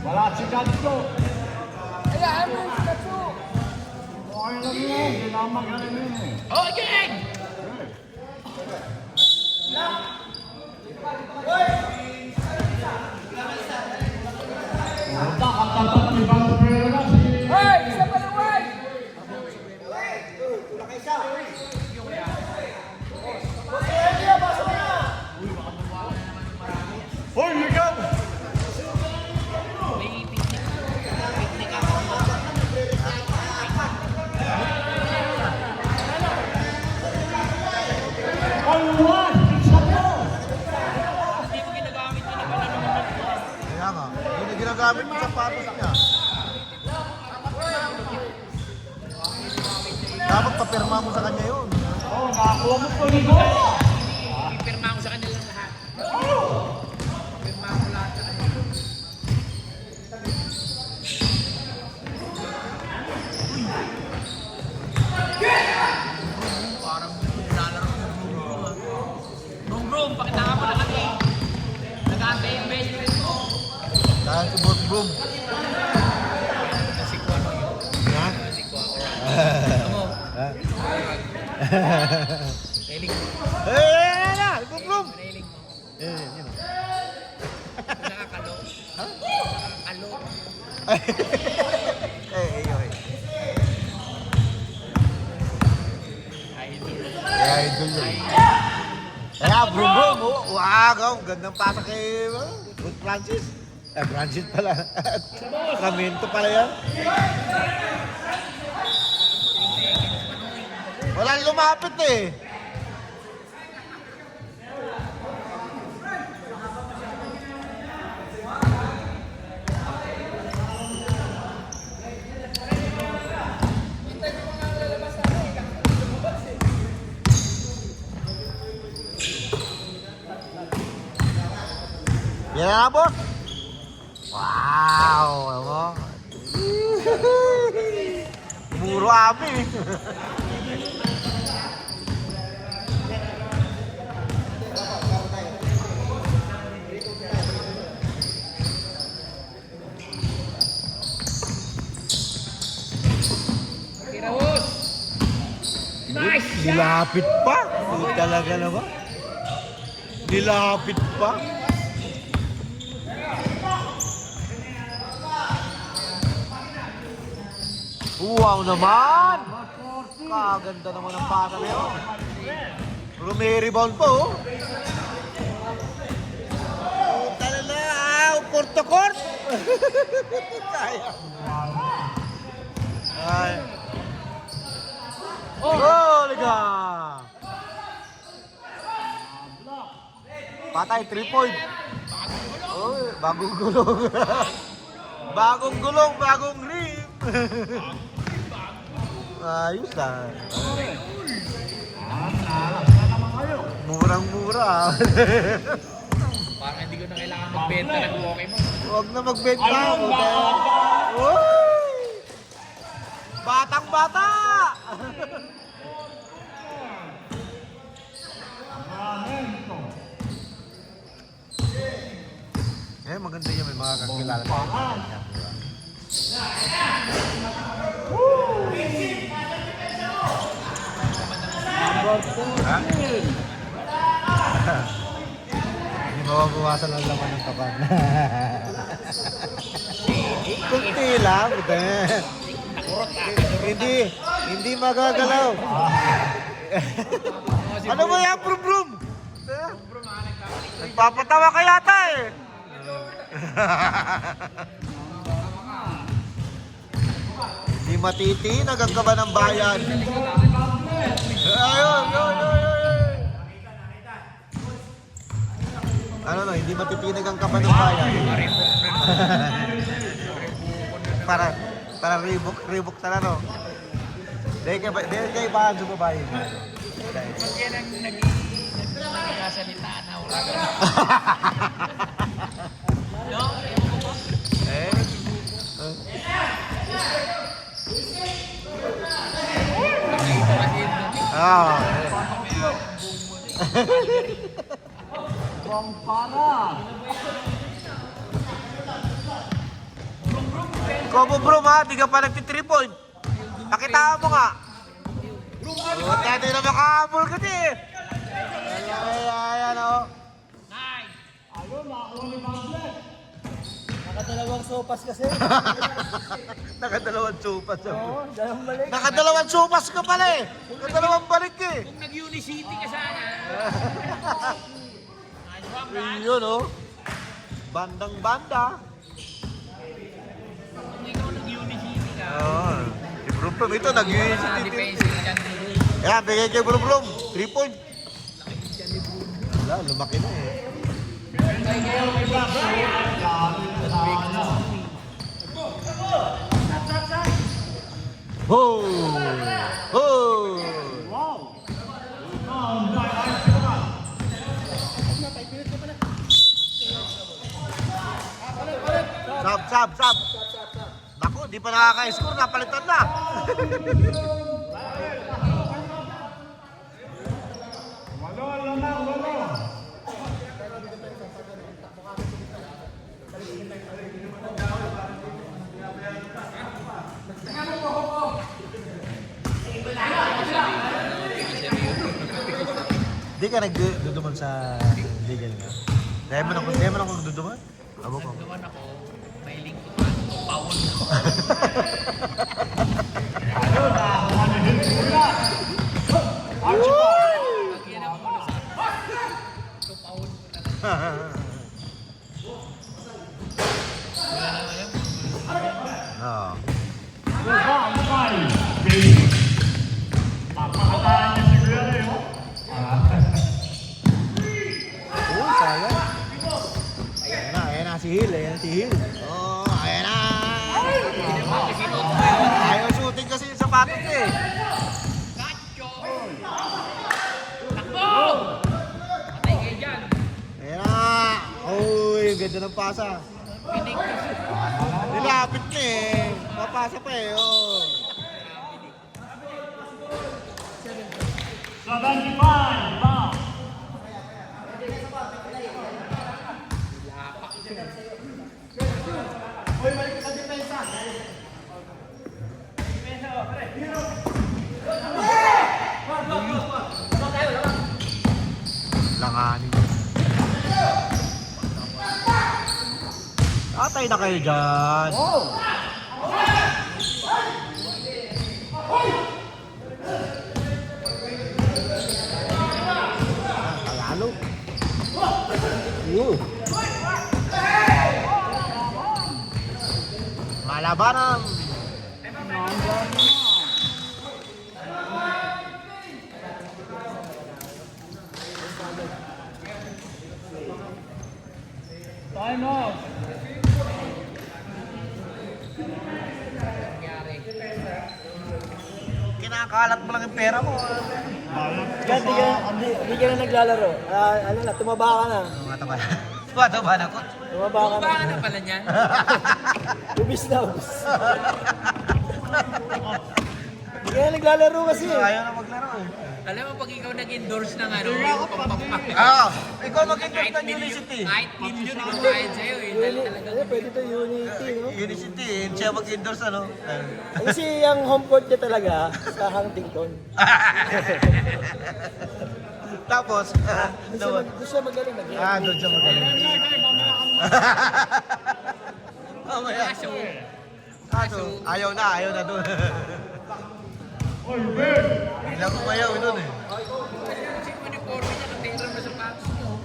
Wala si Gatso. Hayaan mo si Gatso. Okay lang yun. Hindi na magaling yun eh. Oh, again! Punta, kantatan ng ibang sobrero na si... Hoy! Isa pa na, Hoy! Hoy, ligaw! Alwan! Isa po! Kaya nga, hindi na ginagamit yung sapatos niya. Dapat papirma mo sa kanya yun. Oh, nakakuha mo po ligaw! Ipirma ko sa kanilang lahat. Ipirma ko lahat sa kanila. Parang lalaro ng Brum. Brum, pakita mo na kami. Nag-aantay yung best friend mo. Dahil si Boss Boom. Kasi ko ano yun. Ha? Kasi ko ako. Ano mo? Nailing mo. Boss Boom! Nailing mo. Yun. Nakakalo. Ha? Nakakalo. Okay. Idol. Idol yun. Kaya, Boom! Wow, gandang pasa kay Good Francis. Francis pala. Kamento pala yan. Walang lumapit eh. Yan na, boss. Wow! Ano? Muro ami. Kirahos. Nice shot. Nilapit pa. Hindi talaga naman. Nilapit pa. Wow naman! Kaganda naman ang pasa na yun. Rumi-rebound po. Puta na, court to court. Kaya. Ay. Oh, liga! Patay, 3 point. Oy, bagong gulong. Bagong gulong, bagong rim. Ayos ah. Murang-mura. Parang hindi ko na kailangan magbenta ng Pokemon. Huwag na magbenta. Uy! Batang-bata! Maganda yun. May mga kakilala na kanya. Ha? Hindi mababawasan ang laman ng kapan. Kunti lang. Hindi magagalaw. Ano ba yan, Brum? Nagpapatawa ka yata eh. Hindi matitinag ang kaba ng bayan. Ayun. Ano no, hindi matitinag ang kaba ng bayan. para ribok na no. Dahil kayo ba ang sumabayin? Pag yan ang nagsasalita na wala ka. No? Bang para! Ikaw mo bro ha, di ka pa nagti-3 point. Pakitaan mo nga. Oh, tayo na makahabol ka din. Ayan o. Nice! Ayun, nakakuha ni Pablet. Nakadalawang sopas kasi. Nakadalawang supas. Oo, dalawang balik. Nakadalawang supas ka pala eh. Nakadalawang balik eh. Kung nag-Unicity ka sana. Nice one, Brad. Yun o. Bandang banda. Kung ikaw nag-Unicity ka. Oo. Si Brum ito, nag-UNCT. Defensive dyan. Ayan, bigay kay Brum. 3 point. Wala, lumaki na eh. Ho! Ho! Wow! Rebound by Arsenal. Sab. Naku, di pa nakaka-score, napalitan na. Walo. Di ka nagduduman sa legal nga. Dahil mo na ako nagduduman? Abo ko. Naman ako, may link ko pa. Pawon ko. Ayun, nakakuha ni Hiltula. Lagyan ako muna sa... So, pawon ko talaga. Wala na ngayon. Oo. Rebound by Bailey. Napakataan niya si Kuya Leo. Uy, sayang. Ayan na si Hill. Oh, ayan na. Ayaw shooting kasi yung sapatos eh. Gacho! Takbo! Patay kayo dyan. Ayan na. Uy, ganda ng pasa. Pinig kasi. Nilapit na eh. Mapasa pa eh. Oh. 75, rebound. Langanin. Atay na kayo dyan. Palalo. Malabanan. Time out. Kinakalat mo lang yung pera mo. Yan, di ka na naglalaro. Ano na, tumaba ka na. Tumaba na ko. Tumaba ka na. Baka na pala niyan. Ubis na, ubis. Di ka na naglalaro kasi. Ayaw na maglaro eh. Alam mo, pag ikaw nag-endorse ng ano, yung pampapak. Ikaw mag-endorse ng Unicity. Kahit million yung bayad sa'yo eh. Dahil talaga. Pwede to Unity, no? Unicity, siya mag-endorse ano. Kasi ang home court niya talaga sa Huntington. Tapos, Doon siya magaling mag doon siya magaling. Mamaya. Kaso, Ayaw na doon. Oy, Ben. Ilang umayaw doon eh. kasi yung uniforme niya, natira mo sa patos mo.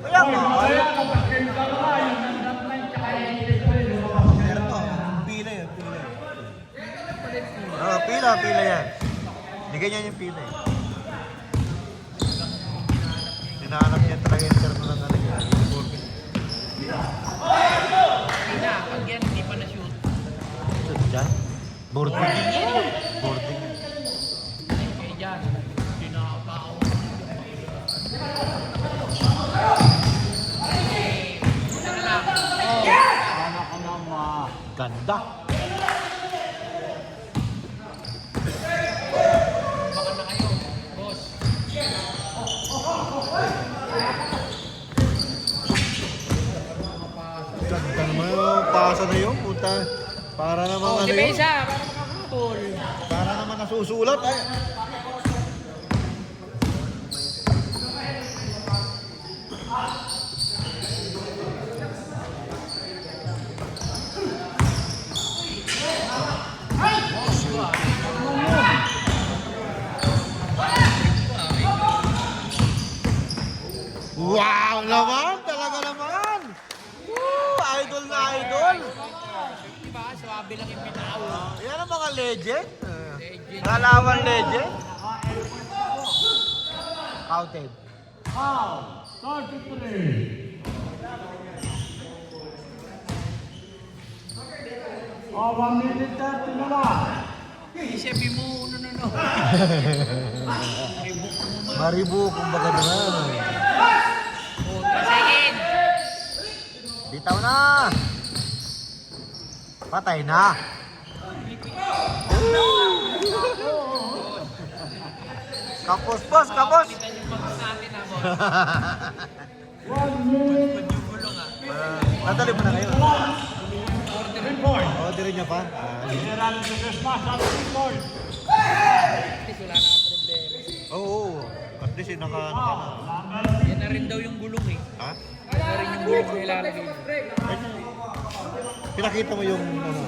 Kaya Oy, mo, mamaya kapag kayo dalawa, yung nandang line tsaka yung Hiltula, lumabas. meron to. Pila yun. Pila yan. Hindi ganyan yung pila eh. Hinahanap niya talaga yung termo ng ano yun. Tina, pag yan, hindi pa na-shoot. Ito dyan. Boarding. Boarding. Kaya dyan, tinapao. Una na lang. Anak ka naman. Ganda. Baka na kayo, boss. Ganda naman yung pasa na yun. Puta. Para naman ano yun? Depensa, para makakabol. Para naman nasusulat ay. Wow naman! Talaga naman! Woo! Idol na idol! Diba? Swabe lang yung bitaw. Yan ang mga legend. Kalawan legend. Counted. Foul. 33. Oh, 1 minute 30 na lang. Isabi mo, no. Maribu, kumbaga naman. 3 seconds. Bitaw na! Patay na! Kapos, boss! Kapos! Kita yung bangus natin ha, boss. 1 minute. Ba't yung gulong ha? Nadali mo na ngayon. Point. Orderin niya pa. General de Christmas at 3 points. At least wala na problema. Oo. At least yung naka na. Yan na rin daw yung gulong eh. Ha? Yan na rin yung gulong na ilalagay. Pinakita mo yung ano,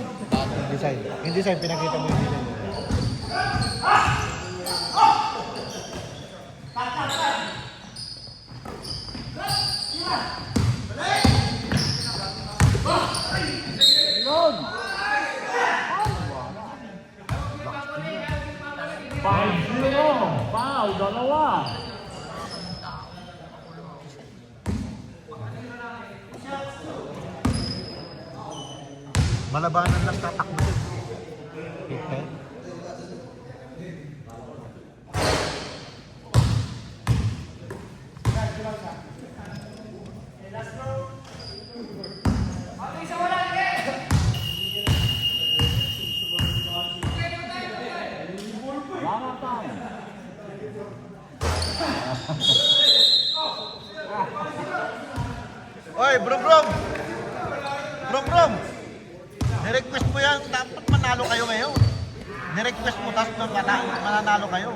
design. Yung design, pinakita mo yung design. Yun. 5-0. Foul. Dalawa. Malabanan lang tatakbo. Okay. One time. Oy, brom! Brom! Nirequest mo yan, dapat manalo kayo ngayon. Nirequest mo, tapos mananalo kayo.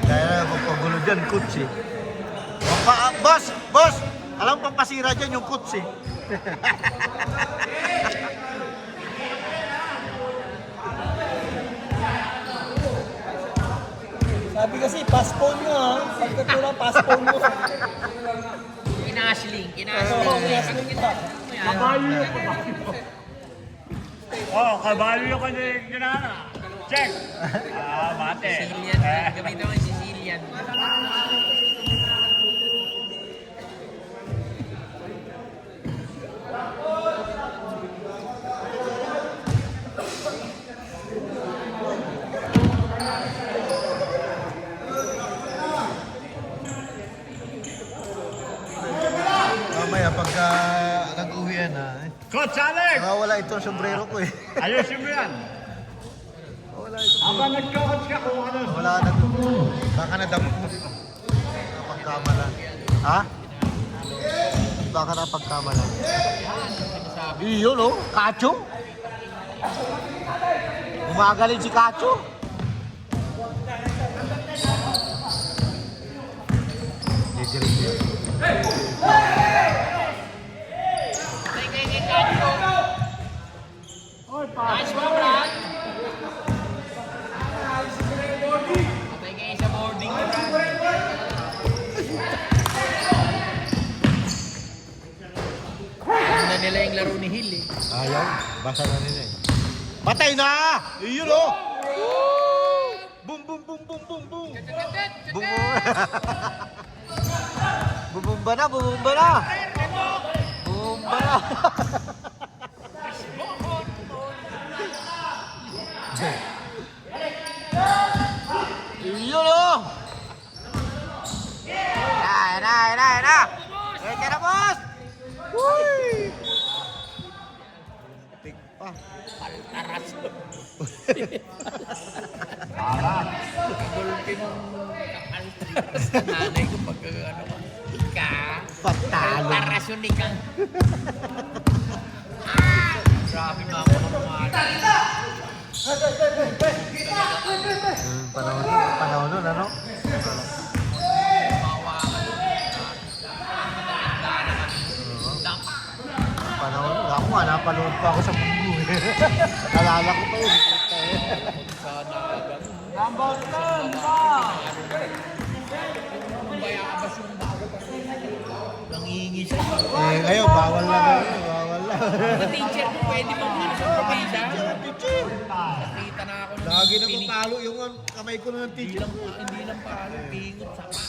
Kaya magpagulo dyan, coach eh. Boss! Alam pampasira dyan yung coach eh. Sabi kasi, passpone mo ha. Pagkatulang passpone mo. Kinasling. Oo, wrestling pa. Kabayo. Oh, kabayo ka din ginana. Check. Mate. Sicilian. Gamitin mo yung Sicilian. Mamaya pagka nag-uwi yan ha. Coach Alex. Wala itong sombrero ko eh. Ayusin mo yan. Wala itong Habang nagka-coach ka kung ano. Wala na. Baka nadamot mo. Napagkamalan. Ha? Baka napagkamalan. Iyon oh, Kacho. Gumagaling si Kacho. Lidirin niya. Kay Kacho. Oy, pa. Nice one, Brad. Patay kayo sa boarding na Brad. Gusto na nila yung laro ni Hill eh. Ayaw. Basa na nila eh. Patay na! Iyon oh! Boom! Boom! Bumumba na! Bumumba na! Iyon oh! Na! Ito na, boss! Uy! Tik pa. Taras. Para. Gulpi ng Sa nanay ko pag ano ka. Ika. Patalo. Tarasyon ni Kang. Grabe mga kumamahal. Panahon nun, ano? Panahon nun. Ako nga, napanood pa ako sa mundo eh. Nalala ko pa yun. Number 10 pa! Nangihingi siya. Eh, ngayon, bawal na ngayon. Bawal na. Sa teacher ko, pwede bang ano sa probinsya? Nakita na ako ng Lagi na palo yung kamay ko ng teacher. Hindi lang palo, pingot sa pa.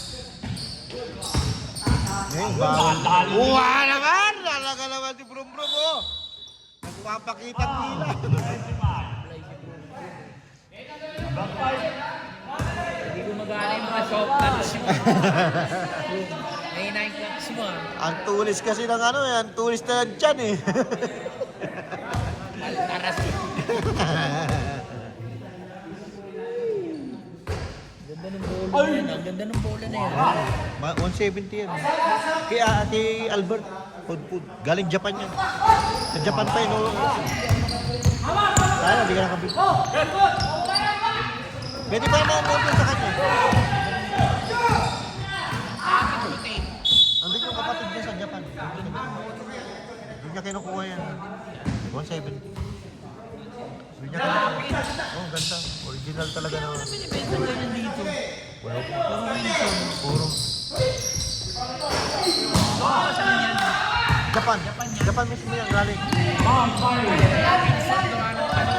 Ngayon, bawal. Uwa naman! Talaga naman si Brum Brum, oh! Nagpapakita nila. Hindi gumagana yung mga soft touch mo. May 9 clocks mo ah. Ang tulis kasi ng ano eh, ang tulis na ng tiyan eh. Taras yun. Ganda ng bola na yan. Ang ganda ng bola na yan. 170 yan. Kaya Ate Albert, food. Galing Japan yan. Sa Japan pa yun. Tayo, hindi ka nakabili. Pwede ba yung mga sa kanya? Andun yung kapatid niya sa Japan. Doon niya kinukuha yan. 170. Doon niya kinukuha. Oh, ganda. Original talaga na. Binibenta ganyan dito. Wow. Puro Wilson. Puro. Baka saan yan? Japan. Japan mismo yan galing. Wilson, gawa ng ano.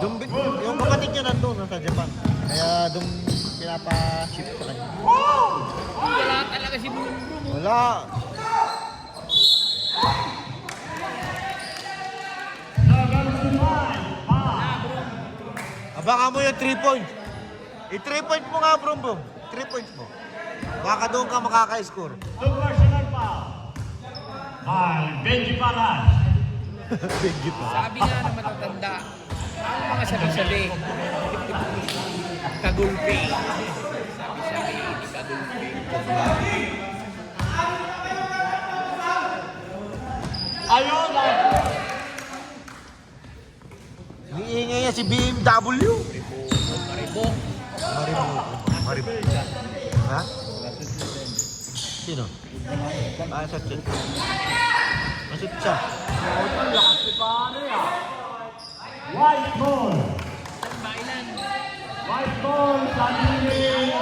Yung kapatid niya nandun sa Japan. Kaya doon pinapa-ship sa kanya. Wala talaga si Brum Brum. Wala. Abangan mo yung 3 points. I-3 points mo nga, Brum Brum. 3 points mo. Baka doon ka makaka-score. Personal pa. Benji Paras. Benji pa. Sabi nga na matatanda, ang mga sabi-sabi, kagulpi. Sabi-sabi, hindi kagulpi. Ayun na. Niingay niya si BMW. Maribok. Maribok. Ha? Sino? Ah, sa chat. Masip siya. Lakas si Pare ah. White ball. Bailan. White ball sa lilim.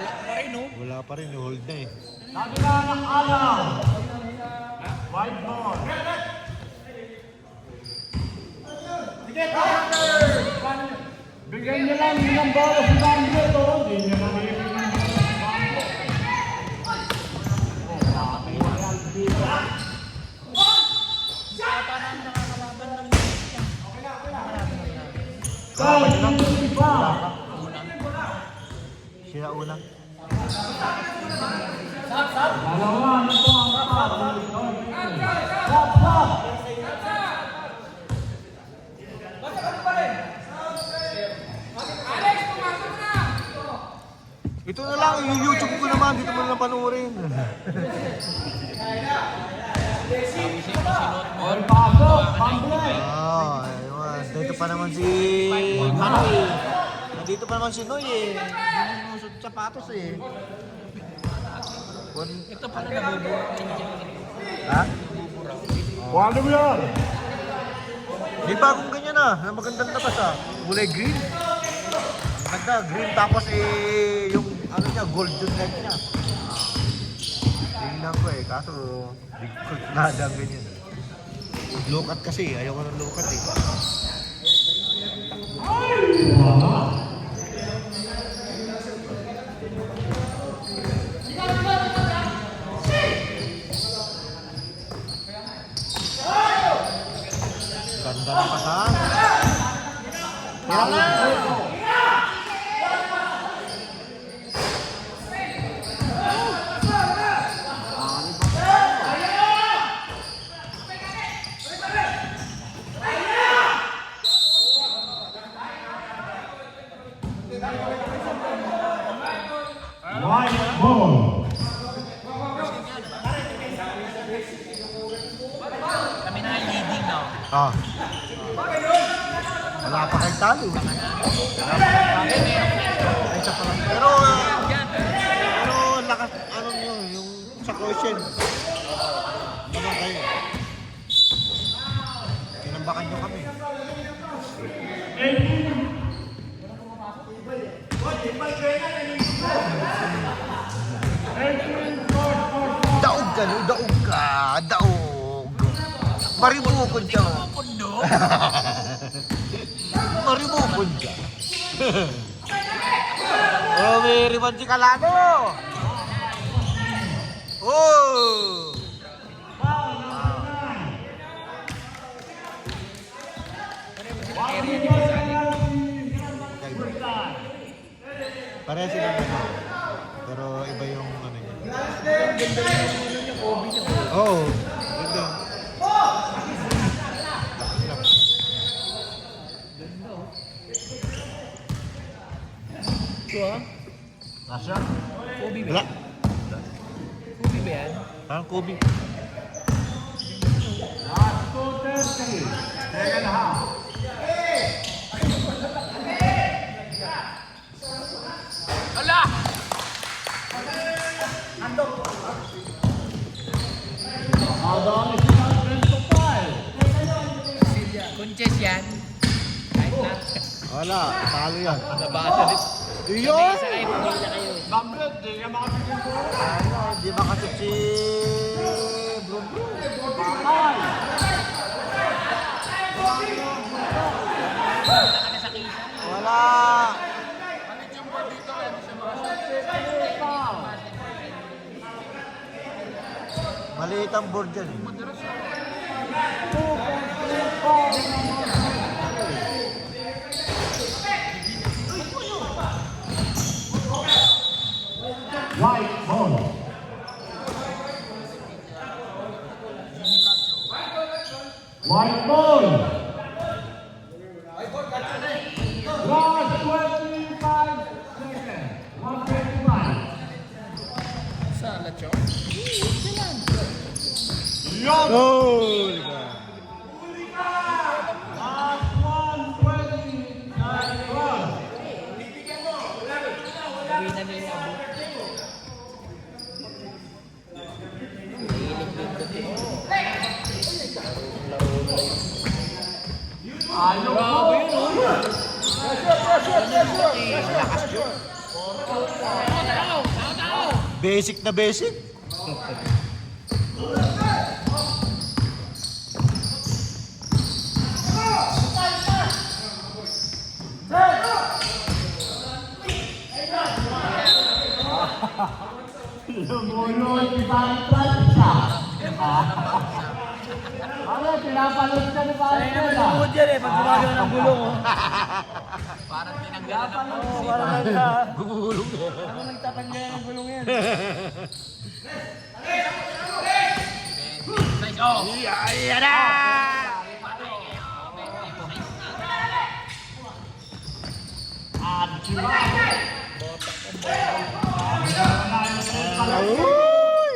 Wala pa rin, no? Wala pa rin, hold na eh. Sabi na ng alam. White ball. Bigyan niya lang ng bola si Bambo to. Hindi niya nabibigyan ng Bambo. Oh, grabe yung dito. Sila ulang. Dalawa na po ang kapal. Stop, stop! Ito na lang, yung YouTube ko naman, dito mo na panoorin. All pasok, pamblay! Ayun. Dito pa naman si Manoy. Dito pa naman si Noy eh. Hindi mo nusot sapatos eh. Ito pala nabuburak din dyan. Ha? Wala mo yan! May bagong ganyan ah, na magandang labas ah. Kulay green. Maganda, green tapos eh, yung ano niya, gold yung leg niya. Tingnan ko eh, kaso big court na lang ganyan. Look at kasi, ayaw ko ng look at eh. Ganda na pasahan. White ball. Kami na leading now. Ah. Wala pa kayong talo. Ay, isa pa lang. Pero lakas, ano yun, yung sa quotient. Naman kayo. Tinambakan nyo kami. 18 4. Daog ka, no? Daog ka. Daog. Maribukod ka. Pundo. Maribukod ka. Oh, may ribbon si Calano. Oh! Pareha silang ano. Pero iba yung ano niya. Ganda rin yung ano niya, Kobe niya. Oo. Ganda. Ito ah. Nasa? Kobe ba Wala. yan? Kobe ba yan? Parang Kobe. Last 2:30. Second half. Ala! Adami sila 25. Kunches yan. Kahit na. Wala. Talo yan. Nabasa rin. Iyon! Isa kayo, pumila kayo. Gambit, di ka makapigil po. Ano, di makasip si Brum Brum. Bakay. Wala. Maliit ang board dyan. White ball. White ball. Last 25 seconds. 125. Sa Lacho? Yon. Goal! Last 120. Nice run. Uwi na nila yung abot. Hiling din ko din. Ayaw ko. Basic na basic. Lumuloy ibang plancha. Ano, pinapalot ka ni Ay naman Panginoon. lumuhod yan eh, pag gumagawa ng gulong oh. Parang tinanggalan ng Oo, parang nagka... Gumulong eh. Ano nagtatanggal ng gulong yan? size. Oh! Ayan na! Uy!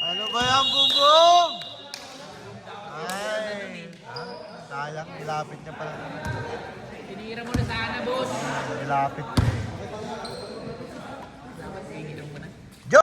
Ano ba yan, Bumbong? Ay, sayang, nilapit niya pala. Tinira mo na sana, boss. Nilapit.